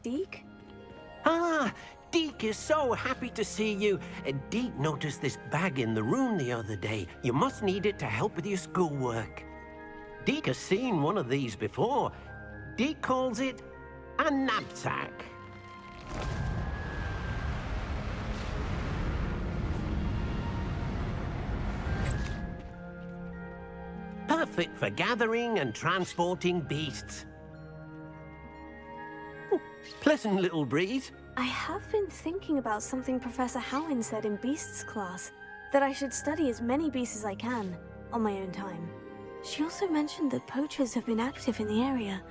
Deke? Ah, Deke is so happy to see you. Deke noticed this bag in the room the other day. You must need it to help with your schoolwork. Deke has seen one of these before. Deke calls it a knapsack. Perfect for gathering and transporting beasts. Pleasant little breeze. I have been thinking about something Professor Howin said in Beasts class, that I should study as many beasts as I can, on my own time. She also mentioned that poachers have been active in the area,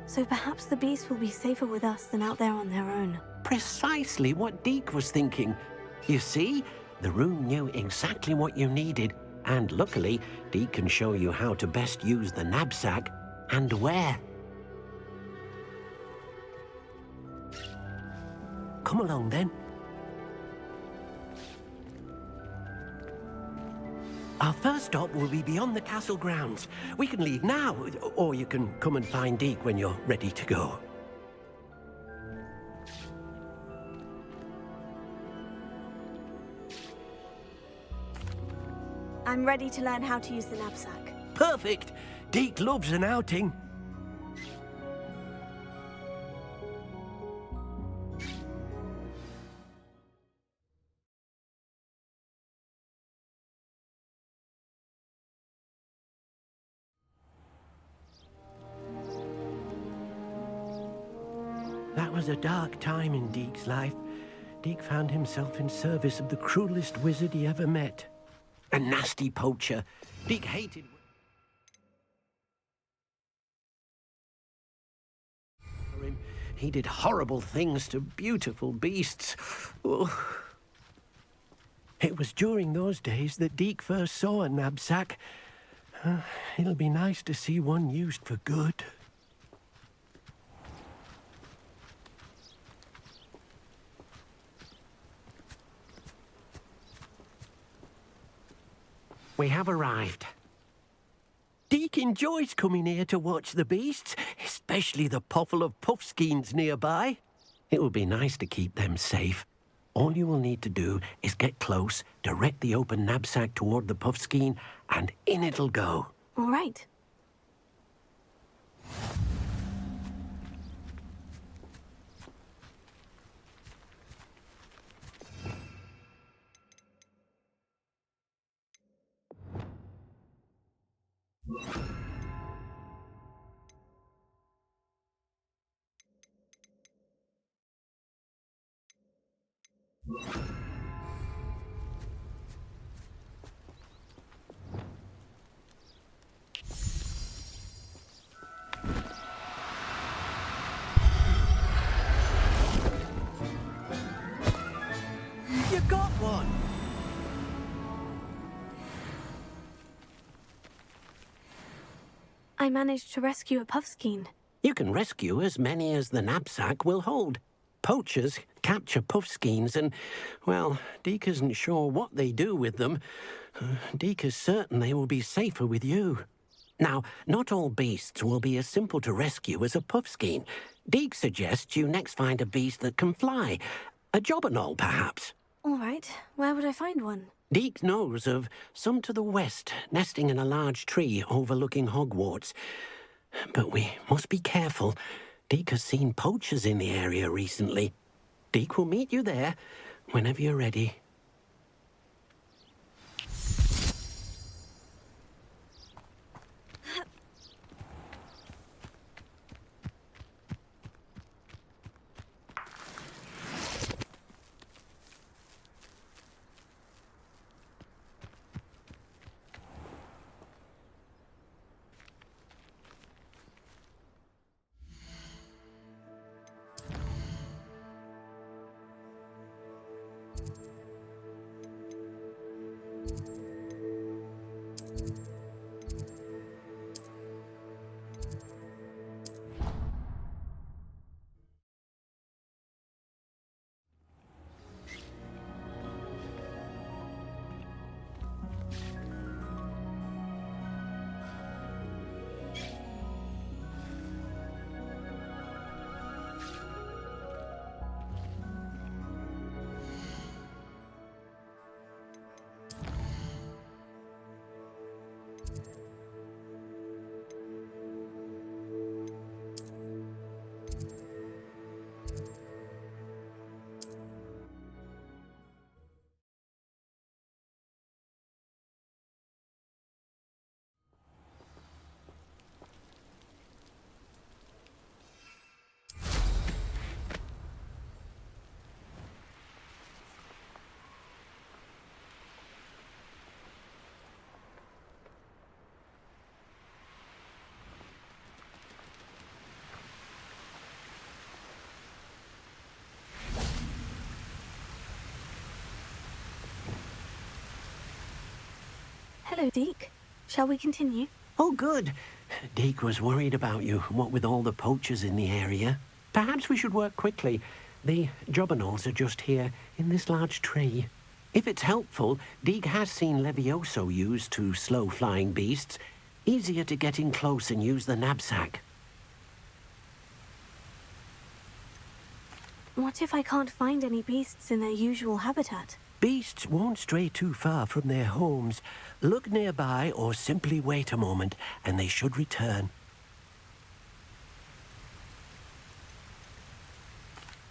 so perhaps the beasts will be safer with us than out there on their own. Precisely what Deke was thinking. You see, the room knew exactly what you needed, and luckily, Deke can show you how to best use the knapsack and where. Come along, then. Our first stop will be beyond the castle grounds. We can leave now, or you can come and find Deke when you're ready to go. I'm ready to learn how to use the knapsack. Perfect! Deke loves an outing. That was a dark time in Deke's life. Deke found himself in service of the cruelest wizard he ever met. A nasty poacher. Deke hated him. He did horrible things to beautiful beasts. Oh. It was during those days that Deke first saw a knapsack. It'll be nice to see one used for good. We have arrived. Deke enjoys coming here to watch the beasts, especially the potful of puffskeins nearby. It will be nice to keep them safe. All you will need to do is get close, direct the open knapsack toward the puffskein, and in it'll go. All right. You got one! I managed to rescue a puffskein. You can rescue as many as the knapsack will hold. Poachers capture puffskeins and, well, Deke isn't sure what they do with them. Deke is certain they will be safer with you. Now, not all beasts will be as simple to rescue as a puffskein. Deke suggests you next find a beast that can fly. A jobberknoll, perhaps. All right. Where would I find one? Deke knows of some to the west, nesting in a large tree overlooking Hogwarts. But we must be careful. Deke has seen poachers in the area recently. Deke will meet you there whenever you're ready. Hello, Deke. Shall we continue? Oh, good. Deke was worried about you, what with all the poachers in the area. Perhaps we should work quickly. The jobberknolls are just here, in this large tree. If it's helpful, Deke has seen Levioso used to slow flying beasts. Easier to get in close and use the knapsack. What if I can't find any beasts in their usual habitat? Beasts won't stray too far from their homes. Look nearby or simply wait a moment, and they should return.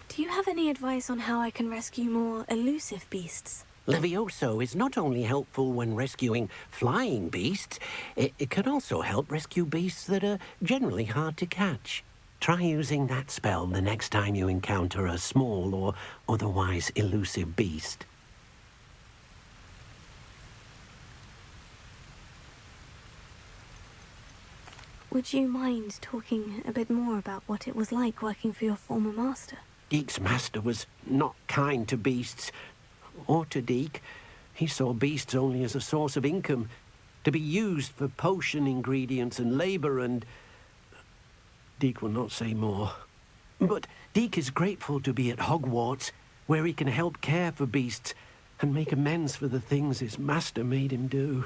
Do you have any advice on how I can rescue more elusive beasts? Levioso is not only helpful when rescuing flying beasts, it can also help rescue beasts that are generally hard to catch. Try using that spell the next time you encounter a small or otherwise elusive beast. Would you mind talking a bit more about what it was like working for your former master? Deke's master was not kind to beasts, or to Deke. He saw beasts only as a source of income, to be used for potion ingredients and labor, and Deke will not say more. But Deke is grateful to be at Hogwarts, where he can help care for beasts and make amends for the things his master made him do.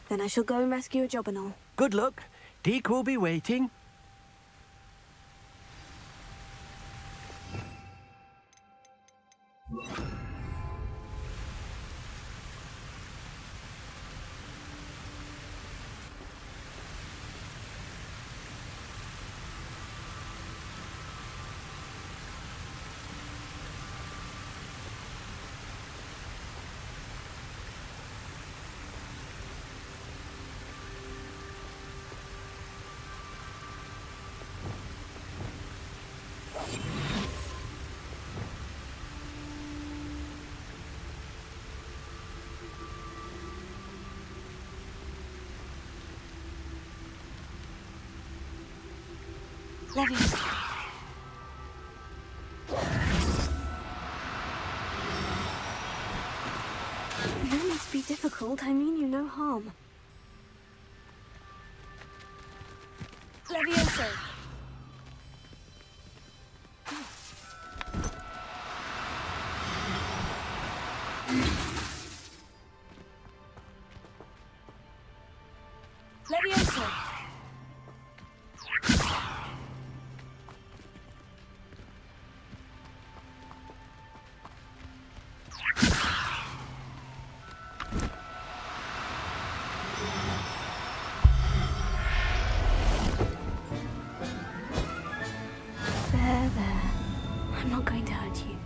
Then I shall go and rescue a jobberknoll. Good luck. Deke will be waiting. Levioso. No need to be difficult. I mean you no harm. Levioso. Levioso. There. I'm not going to hurt you.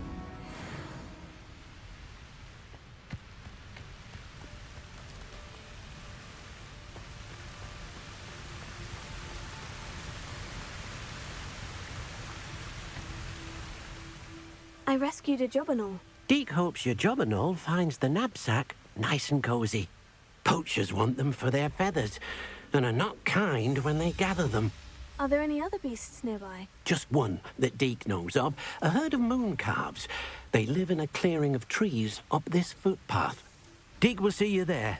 I rescued a jobberknoll. Deke hopes your jobberknoll finds the knapsack nice and cozy. Poachers want them for their feathers, and are not kind when they gather them. Are there any other beasts nearby? Just one that Deke knows of, a herd of moon calves. They live in a clearing of trees up this footpath. Deke will see you there.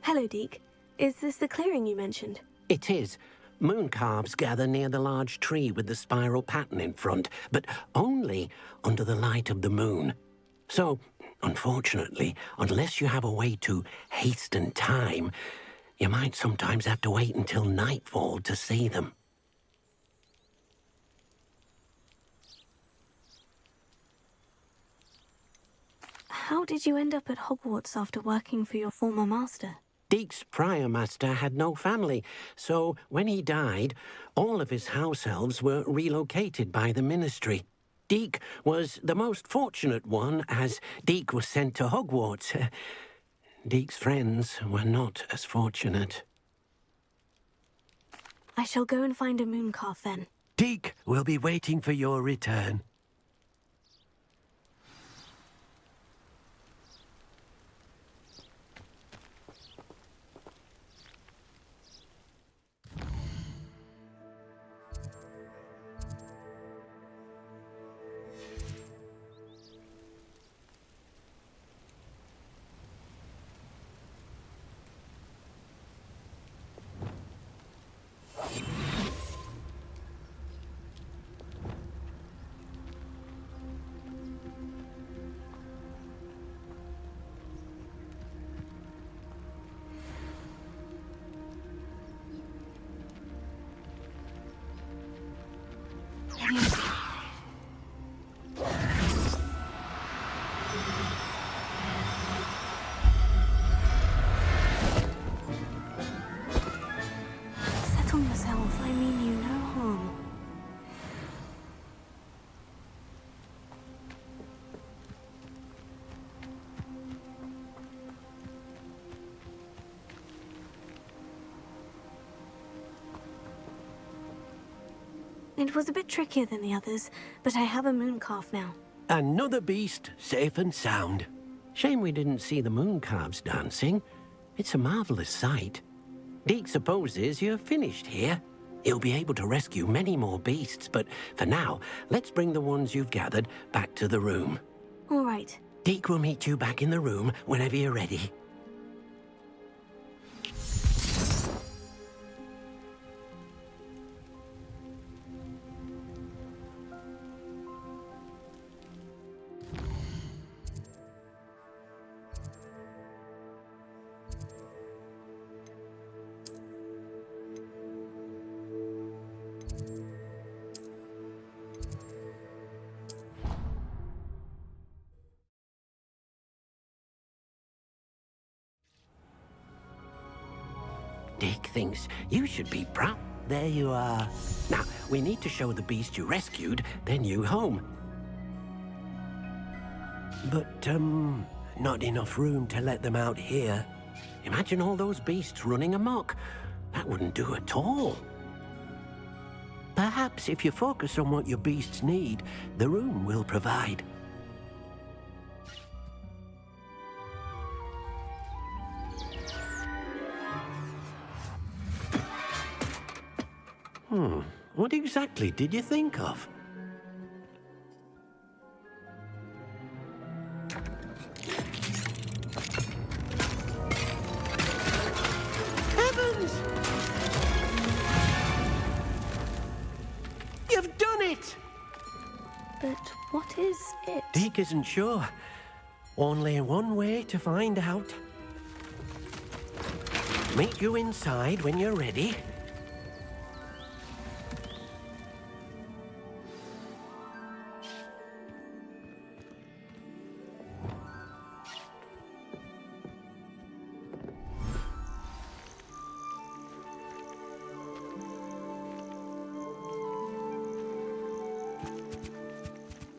Hello, Deke. Is this the clearing you mentioned? It is. Moon calves gather near the large tree with the spiral pattern in front, but only under the light of the moon. So, Unfortunately, unless you have a way to hasten time, you might sometimes have to wait until nightfall to see them. How did you end up at Hogwarts after working for your former master? Deek's prior master had no family, so when he died, all of his house elves were relocated by the ministry. Deek was the most fortunate one, as Deek was sent to Hogwarts. Deek's friends were not as fortunate. I shall go and find a mooncalf then. Deek will be waiting for your return. Settle yourself, I mean you no harm. It was a bit trickier than the others, but I have a mooncalf now. Another beast, safe and sound. Shame we didn't see the mooncalves dancing. It's a marvelous sight. Deek supposes you're finished here. He'll be able to rescue many more beasts, but for now, let's bring the ones you've gathered back to the room. All right. Deek will meet you back in the room whenever you're ready. Deek thinks you should be proud. There you are. Now, we need to show the beast you rescued their new home. But, not enough room to let them out here. Imagine all those beasts running amok. That wouldn't do at all. Perhaps if you focus on what your beasts need, the room will provide. What exactly did you think of? Heavens! You've done it! But what is it? Deek isn't sure. Only one way to find out. Meet you inside when you're ready.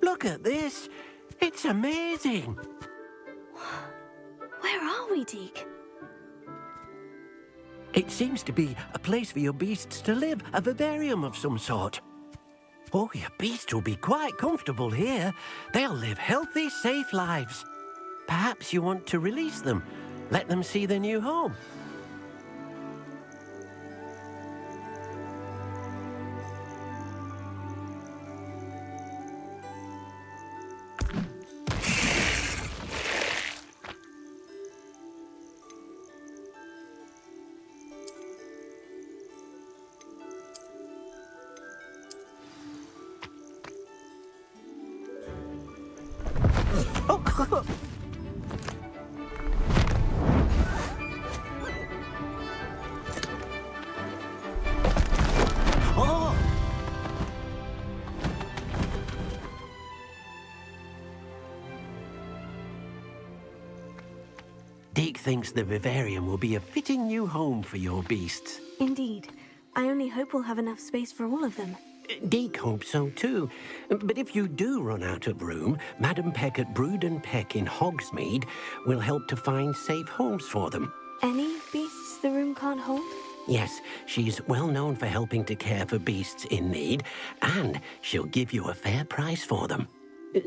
Look at this. It's amazing. Where are we, Deek? It seems to be a place for your beasts to live, a vivarium of some sort. Oh, your beasts will be quite comfortable here. They'll live healthy, safe lives. Perhaps you want to release them, let them see their new home. Deke thinks the vivarium will be a fitting new home for your beasts. Indeed. I only hope we'll have enough space for all of them. Deke hopes so too. But if you do run out of room, Madam Peck at Brood and Peck in Hogsmeade will help to find safe homes for them. Any beasts the room can't hold? Yes, she's well known for helping to care for beasts in need, and she'll give you a fair price for them.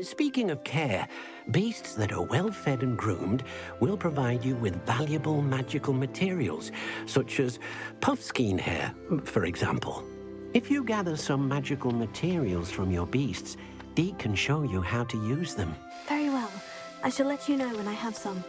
Speaking of care, beasts that are well fed and groomed will provide you with valuable magical materials, such as puffskein hair, for example. If you gather some magical materials from your beasts, Deke can show you how to use them. Very well. I shall let you know when I have some.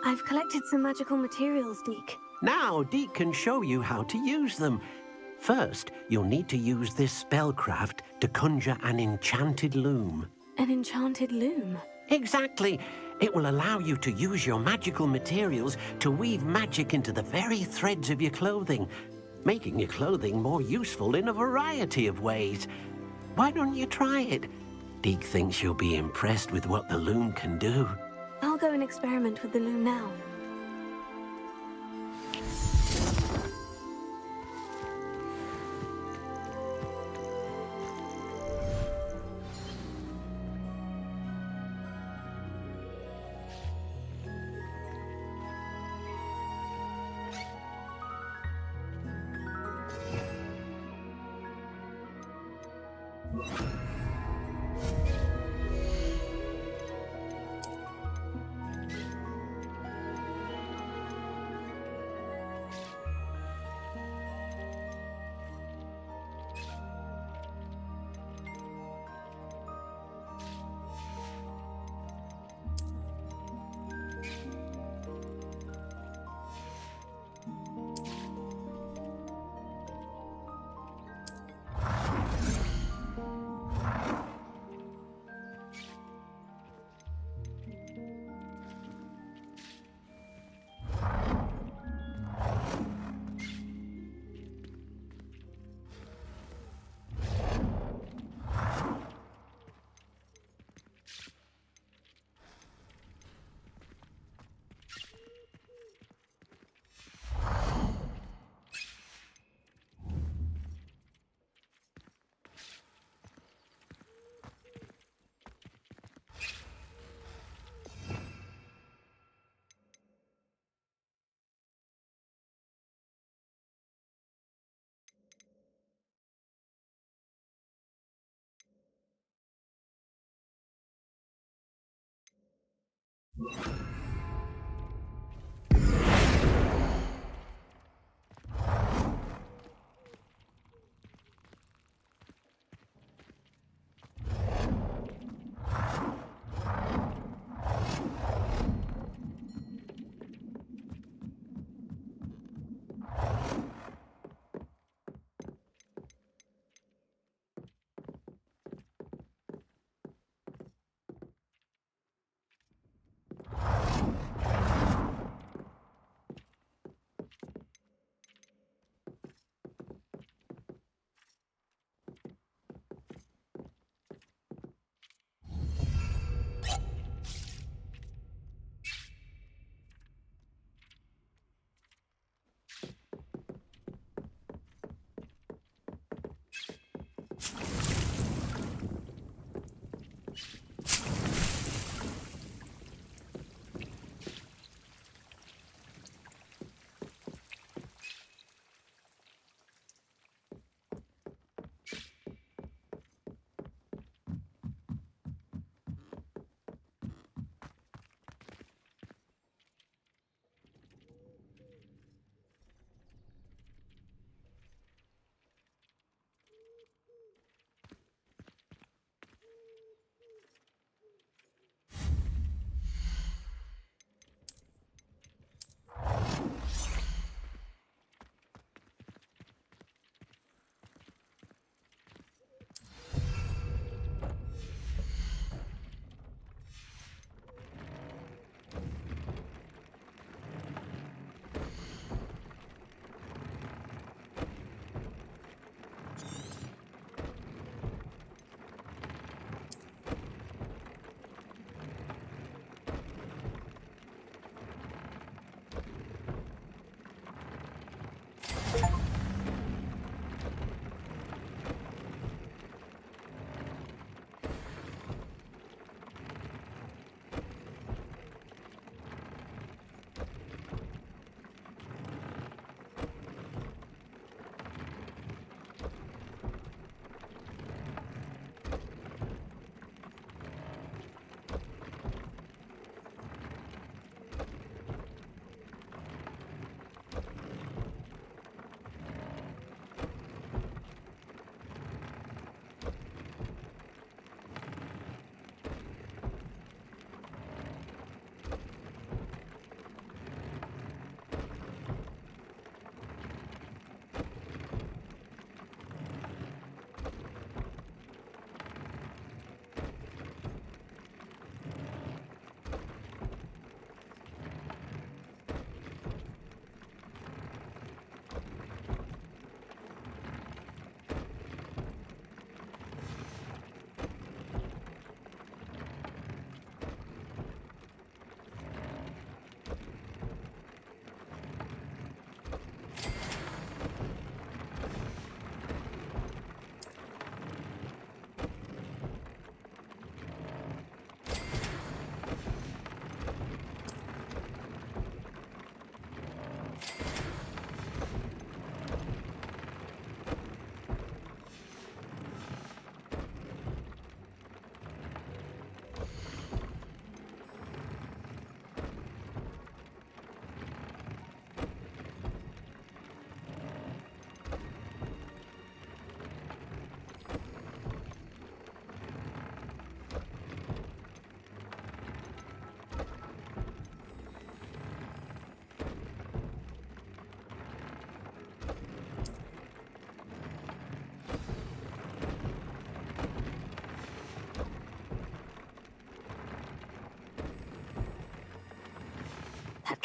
I've collected some magical materials, Deke. Now Deke can show you how to use them. First, you'll need to use this spellcraft to conjure an enchanted loom. An enchanted loom? Exactly. It will allow you to use your magical materials to weave magic into the very threads of your clothing, making your clothing more useful in a variety of ways. Why don't you try it? Deke thinks you'll be impressed with what the loom can do. I'll go and experiment with the loom now.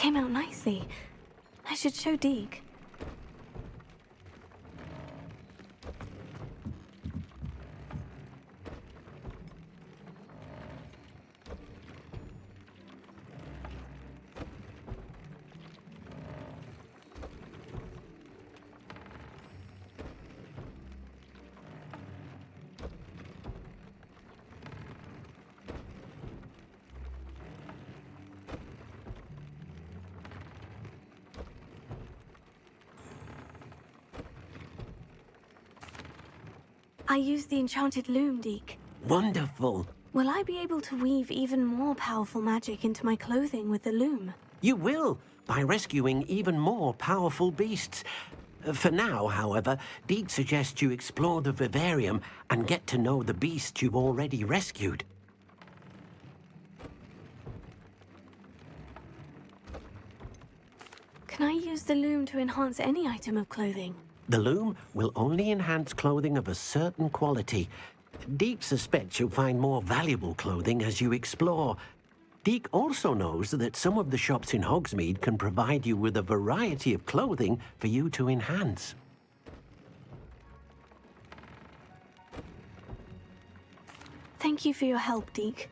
came out nicely. I should show Deke. I used the enchanted loom, Deke. Wonderful. Will I be able to weave even more powerful magic into my clothing with the loom? You will, by rescuing even more powerful beasts. For now, however, Deke suggests you explore the vivarium and get to know the beasts you've already rescued. Can I use the loom to enhance any item of clothing? The loom will only enhance clothing of a certain quality. Deke suspects you'll find more valuable clothing as you explore. Deke also knows that some of the shops in Hogsmeade can provide you with a variety of clothing for you to enhance. Thank you for your help, Deke.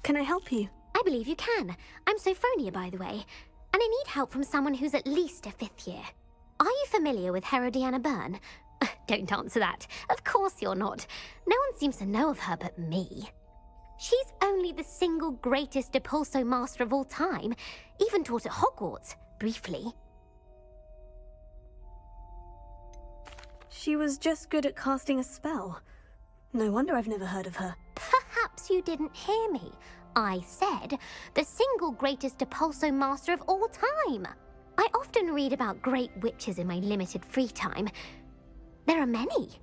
Can I help you? I believe you can. I'm Sophronia, by the way, and I need help from someone who's at least a 5th year. Are you familiar with Herodiana Byrne? Don't answer that. Of course you're not. No one seems to know of her but me. She's only the single greatest Depulso master of all time, even taught at Hogwarts, briefly. She was just good at casting a spell. No wonder I've never heard of her. Perhaps you didn't hear me. I said the single greatest Depulso master of all time. I often read about great witches in my limited free time. There are many.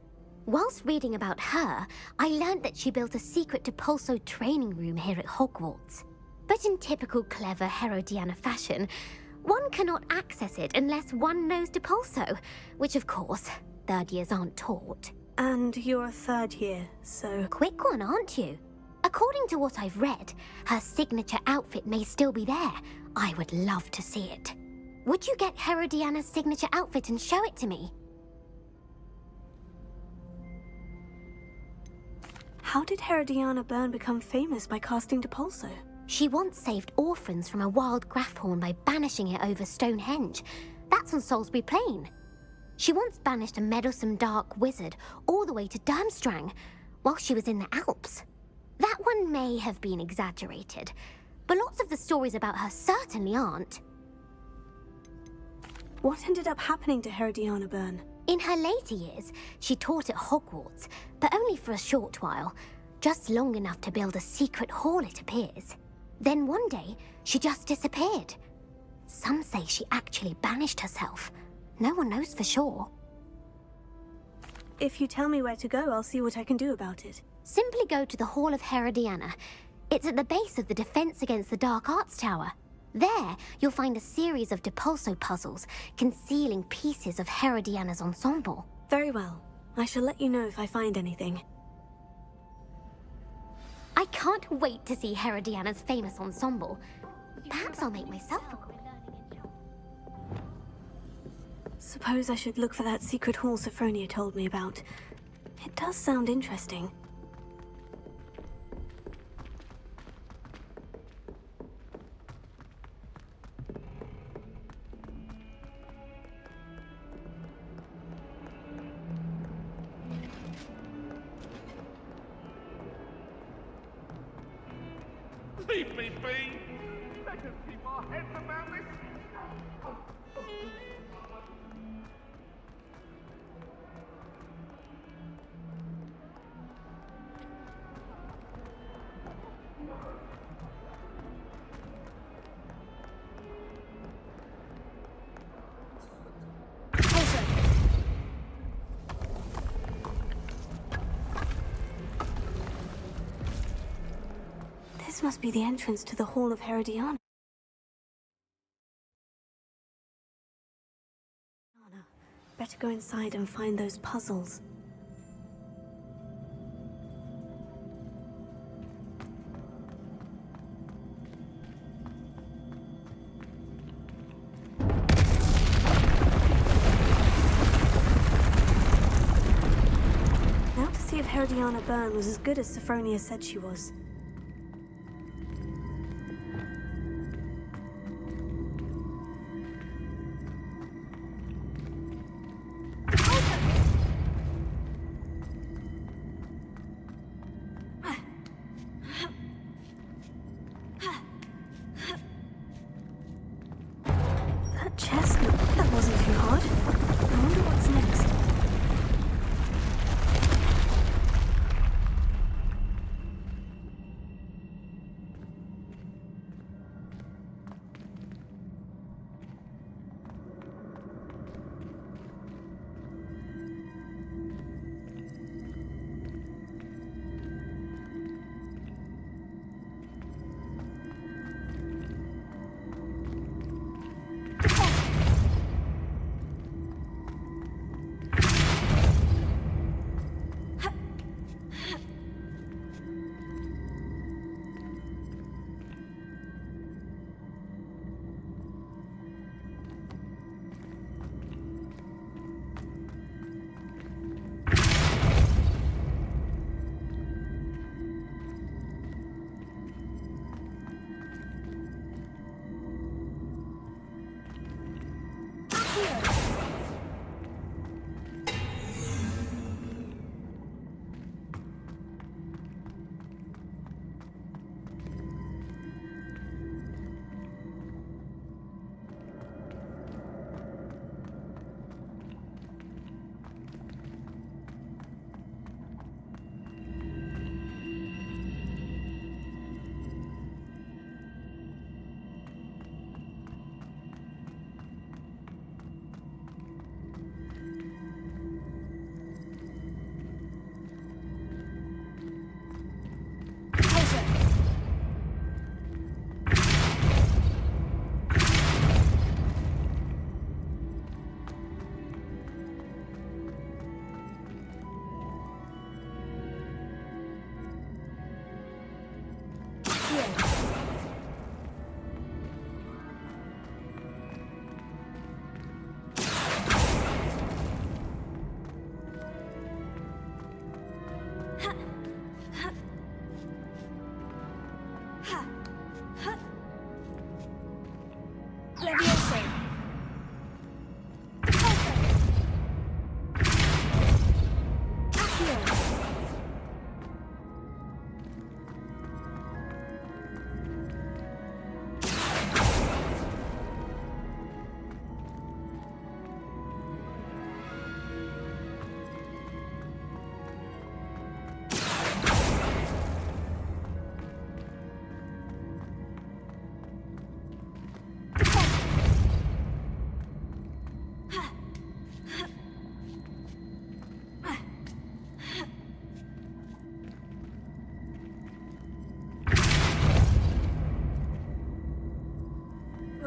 Whilst reading about her, I learned that she built a secret Depulso training room here at Hogwarts. But in typical clever Herodiana fashion, one cannot access it unless one knows Depulso, which of course, 3rd years aren't taught. And you're a 3rd year, so... Quick one, aren't you? According to what I've read, her signature outfit may still be there. I would love to see it. Would you get Herodiana's signature outfit and show it to me? How did Herodiana Byrne become famous by casting Depulso? She once saved orphans from a wild Graphorn by banishing it over Stonehenge. That's on Salisbury Plain. She once banished a meddlesome dark wizard all the way to Durmstrang while she was in the Alps. That one may have been exaggerated, but lots of the stories about her certainly aren't. What ended up happening to Herodiana Byrne? In her later years, she taught at Hogwarts, but only for a short while, just long enough to build a secret hall, it appears. Then one day, she just disappeared. Some say she actually banished herself. No one knows for sure. If you tell me where to go, I'll see what I can do about it. Simply go to the Hall of Herodiana. It's at the base of the Defense Against the Dark Arts Tower. There, you'll find a series of Depulso puzzles concealing pieces of Herodiana's ensemble. Very well. I shall let you know if I find anything. I can't wait to see Herodiana's famous ensemble. Perhaps I'll make myself a copy. Suppose I should look for that secret hall Sophronia told me about. It does sound interesting. Leave me be! Let us keep our heads about this! This must be the entrance to the Hall of Herodiana. Better go inside and find those puzzles. Now to see if Herodiana Byrne was as good as Sophronia said she was. That chestnut, that wasn't too hard. I wonder what's next. I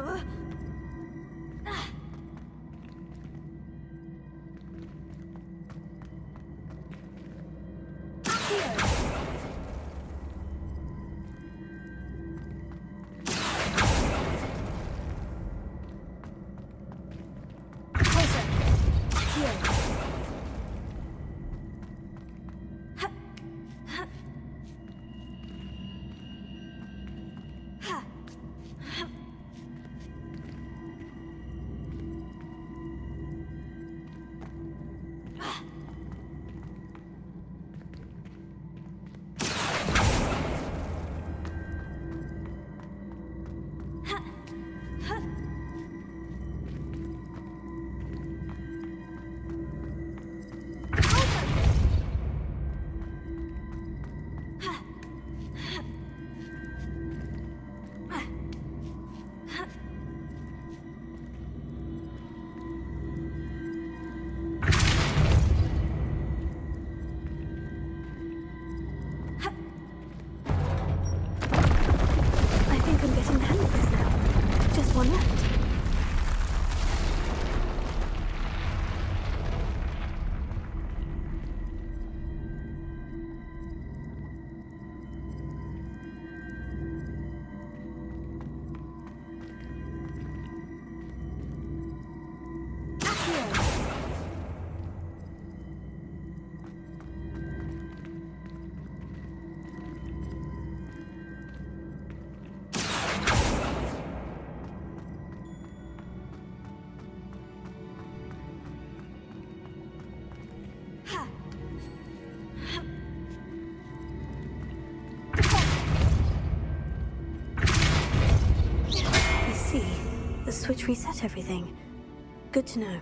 think I'm getting the hang of this now. Just one left. I see. The switch reset everything. Good to know.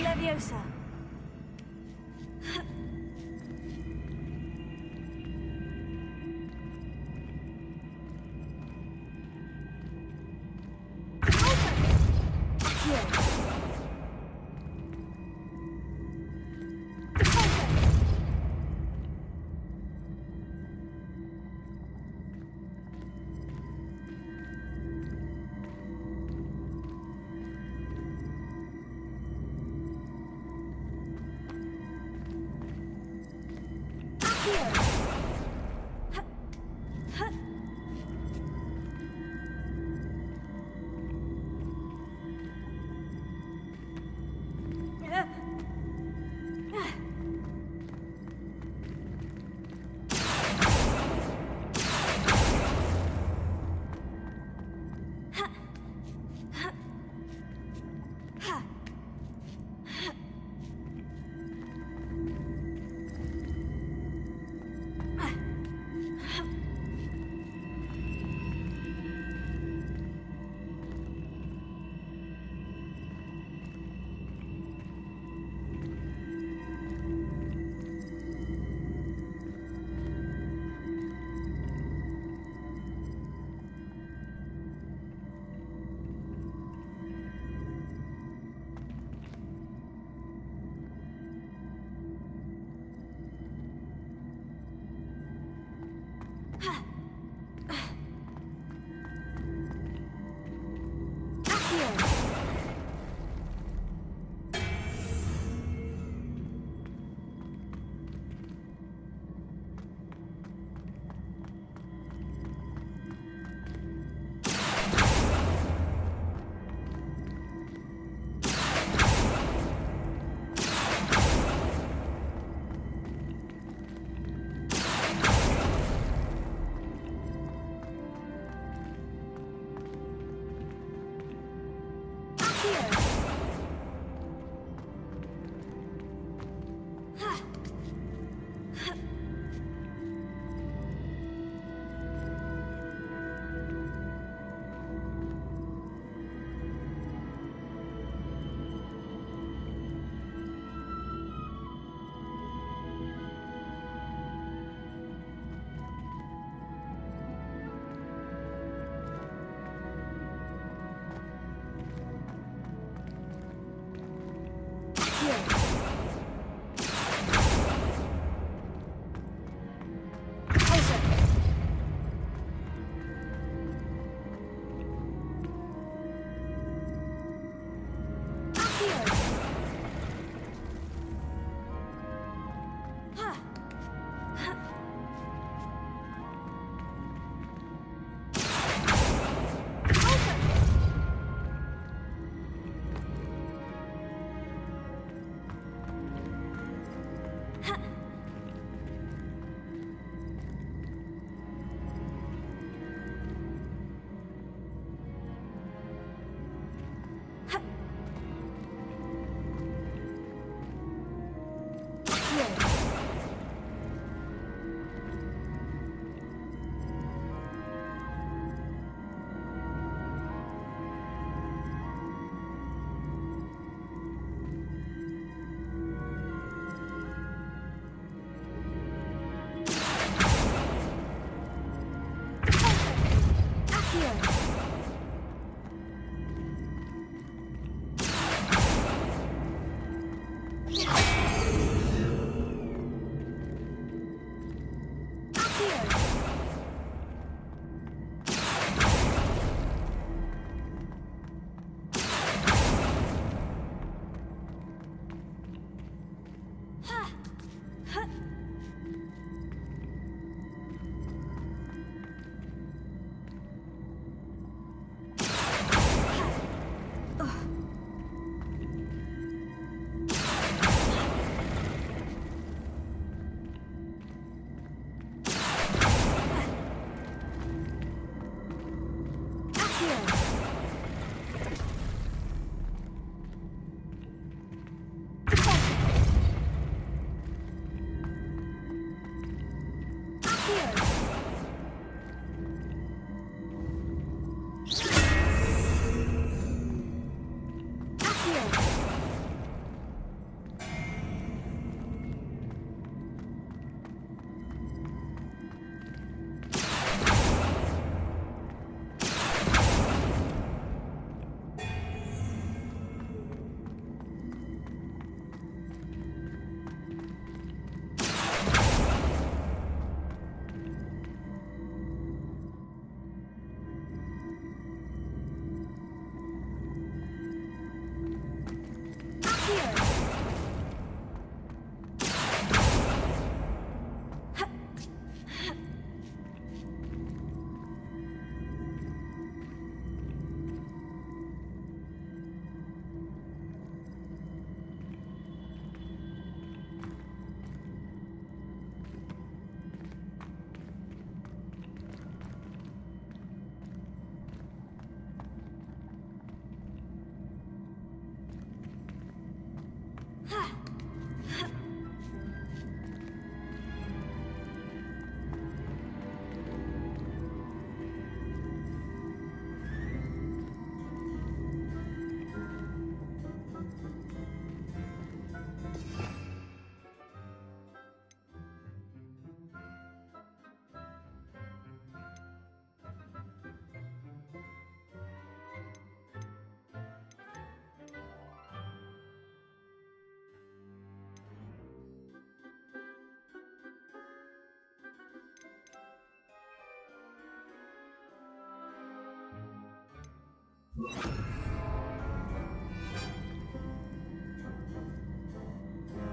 Leviosa.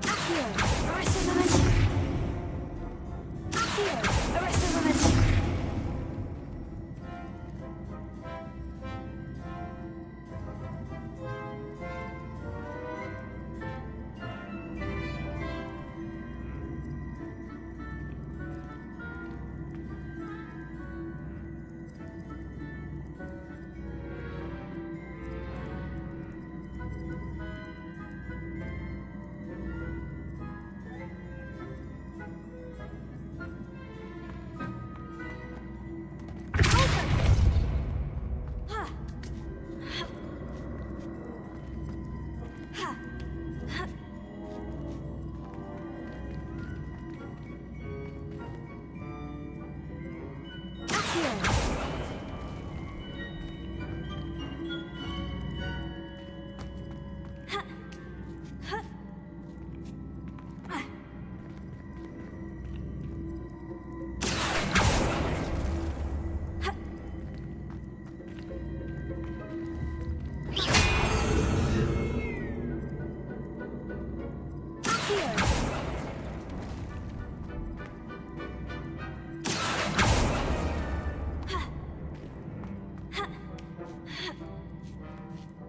Accio! Arresto momentum! Accio! Arresto momentum!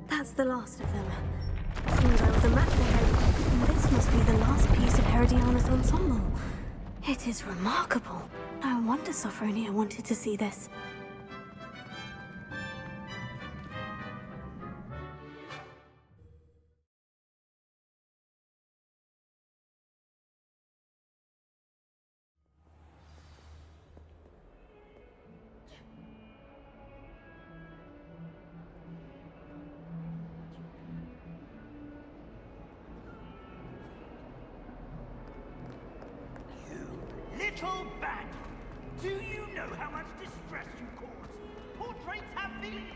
That's the last of them. Seems I was a match ahead, and this must be the last piece of Herodiana's ensemble. It is remarkable. No wonder Sophronia wanted to see this. Little bag! Do you know how much distress you cause? Portraits have feelings!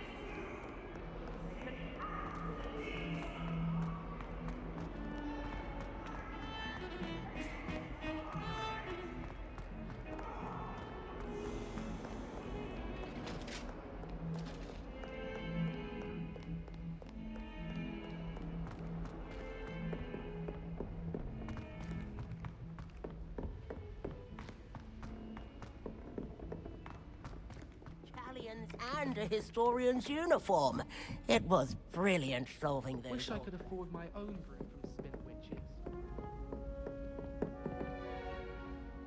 And a historian's uniform. It was brilliant solving those. Wish I could afford my own brew from Spin Witches.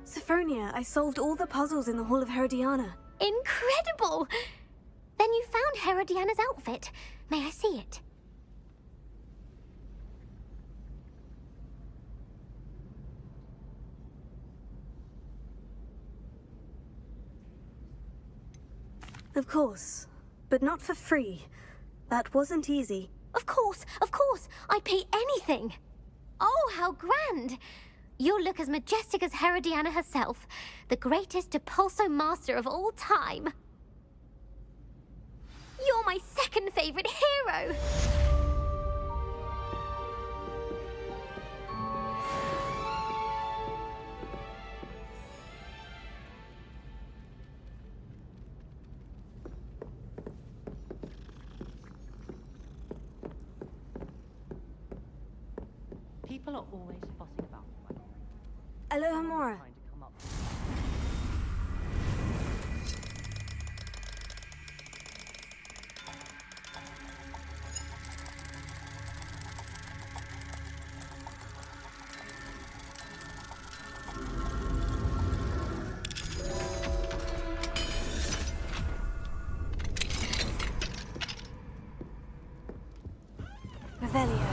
Sophronia, I solved all the puzzles in the Hall of Herodiana. Incredible! Then you found Herodiana's outfit. May I see it? Of course, but not for free. That wasn't easy. Of course, I'd pay anything. Oh, how grand! You'll look as majestic as Herodiana herself, the greatest Depulso master of all time. You're my second favorite hero! People are always fussing about me. Alohomora. Trying to come up. Revelio.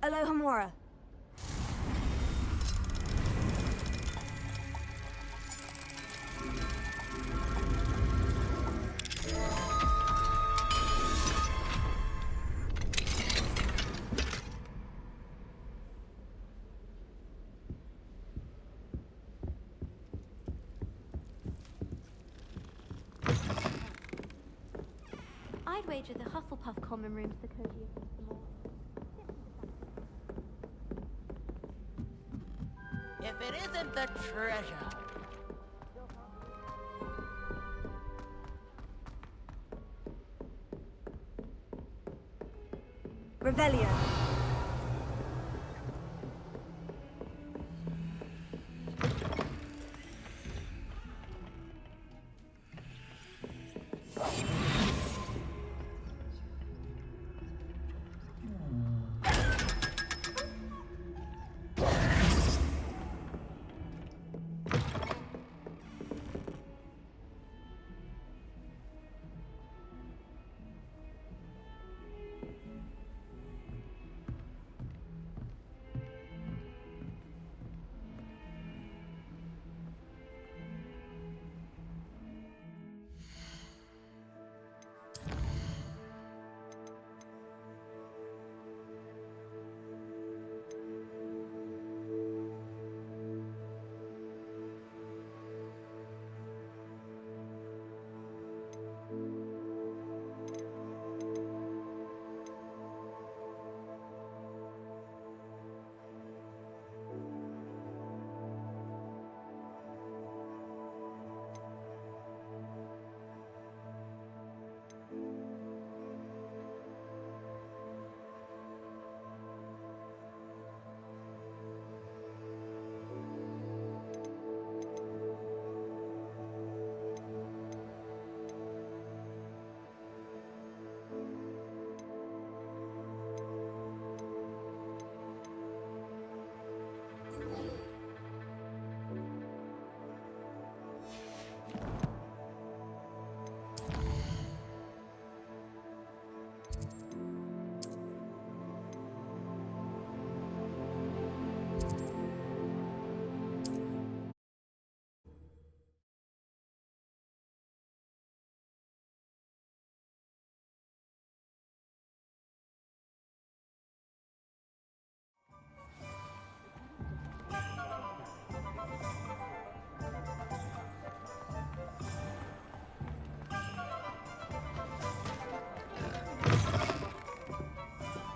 Alohomora. I'd wager the Hufflepuff common room's the coziest of them all. If it isn't the treasure. Revelio.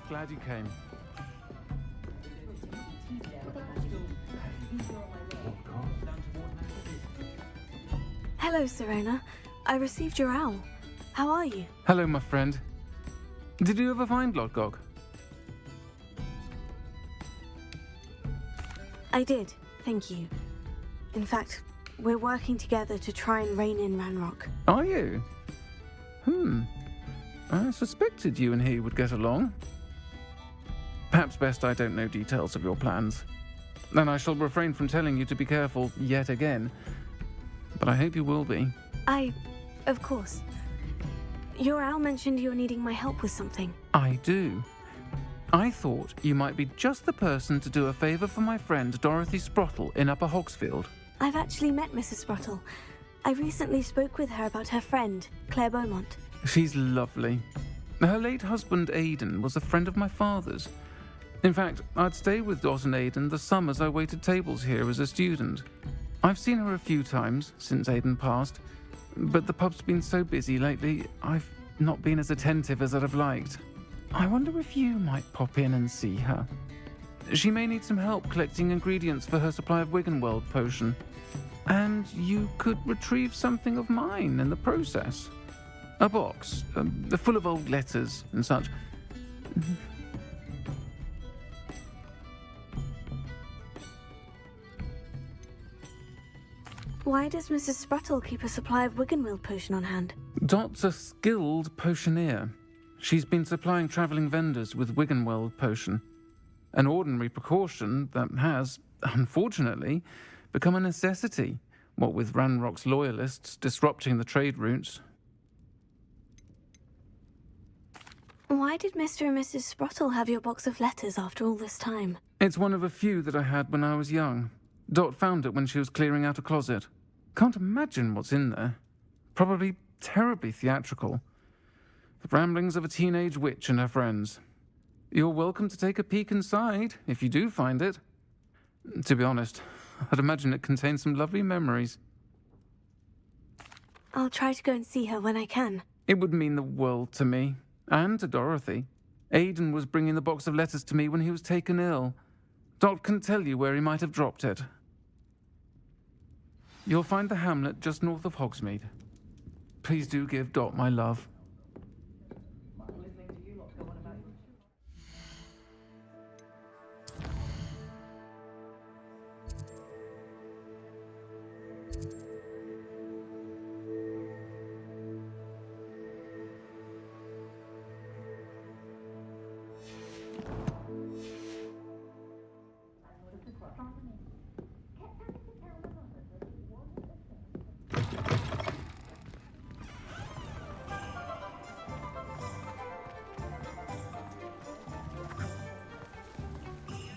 Glad you came. Hello, Serena. I received your owl. How are you? Hello, my friend. Did you ever find Lodgok? I did, thank you. In fact, we're working together to try and rein in Ranrock. Are you? I suspected you and he would get along. Perhaps best I don't know details of your plans. And I shall refrain from telling you to be careful yet again. But I hope you will be. Of course. Your owl mentioned you were needing my help with something. I do. I thought you might be just the person to do a favour for my friend Dorothy Sprottle in Upper Hogsfield. I've actually met Mrs. Sprottle. I recently spoke with her about her friend, Claire Beaumont. She's lovely. Her late husband Aidan was a friend of my father's. In fact, I'd stay with Dot and Aidan the summers I waited tables here as a student. I've seen her a few times since Aidan passed, but the pub's been so busy lately, I've not been as attentive as I'd have liked. I wonder if you might pop in and see her. She may need some help collecting ingredients for her supply of Wiggenweld potion. And you could retrieve something of mine in the process. A box, full of old letters and such. Why does Mrs. Sprottle keep a supply of Wiggenweld potion on hand? Dot's a skilled potioneer. She's been supplying travelling vendors with Wiggenweld potion. An ordinary precaution that has, unfortunately, become a necessity, what with Ranrock's loyalists disrupting the trade routes. Why did Mr. and Mrs. Sprottle have your box of letters after all this time? It's one of a few that I had when I was young. Dot found it when she was clearing out a closet. Can't imagine what's in there. Probably terribly theatrical. The ramblings of a teenage witch and her friends. You're welcome to take a peek inside, if you do find it. To be honest, I'd imagine it contains some lovely memories. I'll try to go and see her when I can. It would mean the world to me, and to Dorothy. Aidan was bringing the box of letters to me when he was taken ill. Dot can tell you where he might have dropped it. You'll find the hamlet just north of Hogsmeade. Please do give Dot my love.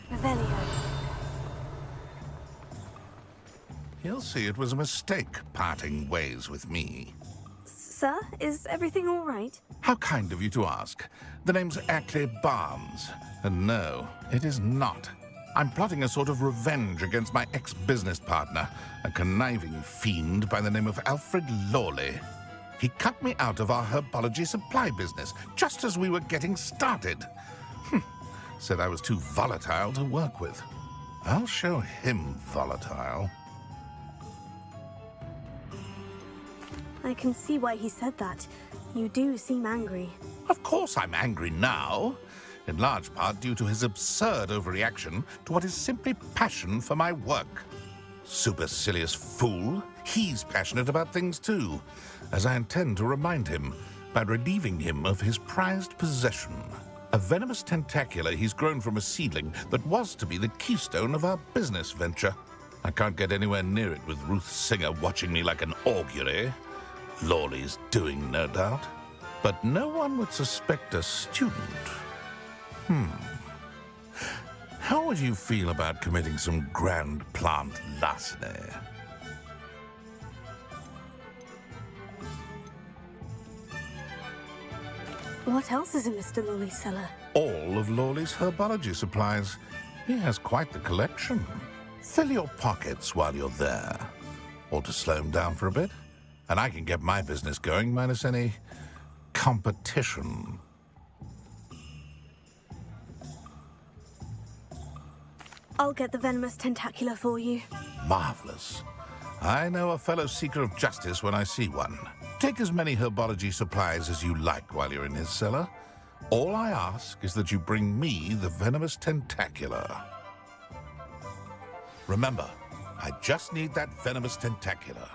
Revelio. He'll see it was a mistake parting ways with me. Sir, is everything all right? How kind of you to ask. The name's Ackley Barnes. And no, it is not. I'm plotting a sort of revenge against my ex-business partner, a conniving fiend by the name of Alfred Lawley. He cut me out of our herbology supply business just as we were getting started. Said I was too volatile to work with. I'll show him volatile. I can see why he said that. You do seem angry. Of course I'm angry now, in large part due to his absurd overreaction to what is simply passion for my work. Supercilious fool, he's passionate about things too, as I intend to remind him by relieving him of his prized possession. A venomous tentacula he's grown from a seedling that was to be the keystone of our business venture. I can't get anywhere near it with Ruth Singer watching me like an augury. Lawley's doing, no doubt. But no one would suspect a student. How would you feel about committing some grand plant larceny? What else is in Mr. Lawley's cellar? All of Lawley's herbology supplies. He has quite the collection. Fill your pockets while you're there. Or to slow him down for a bit. And I can get my business going minus any competition. I'll get the venomous tentacula for you. Marvelous. I know a fellow seeker of justice when I see one. Take as many herbology supplies as you like while you're in his cellar. All I ask is that you bring me the venomous tentacula. Remember, I just need that venomous tentacula.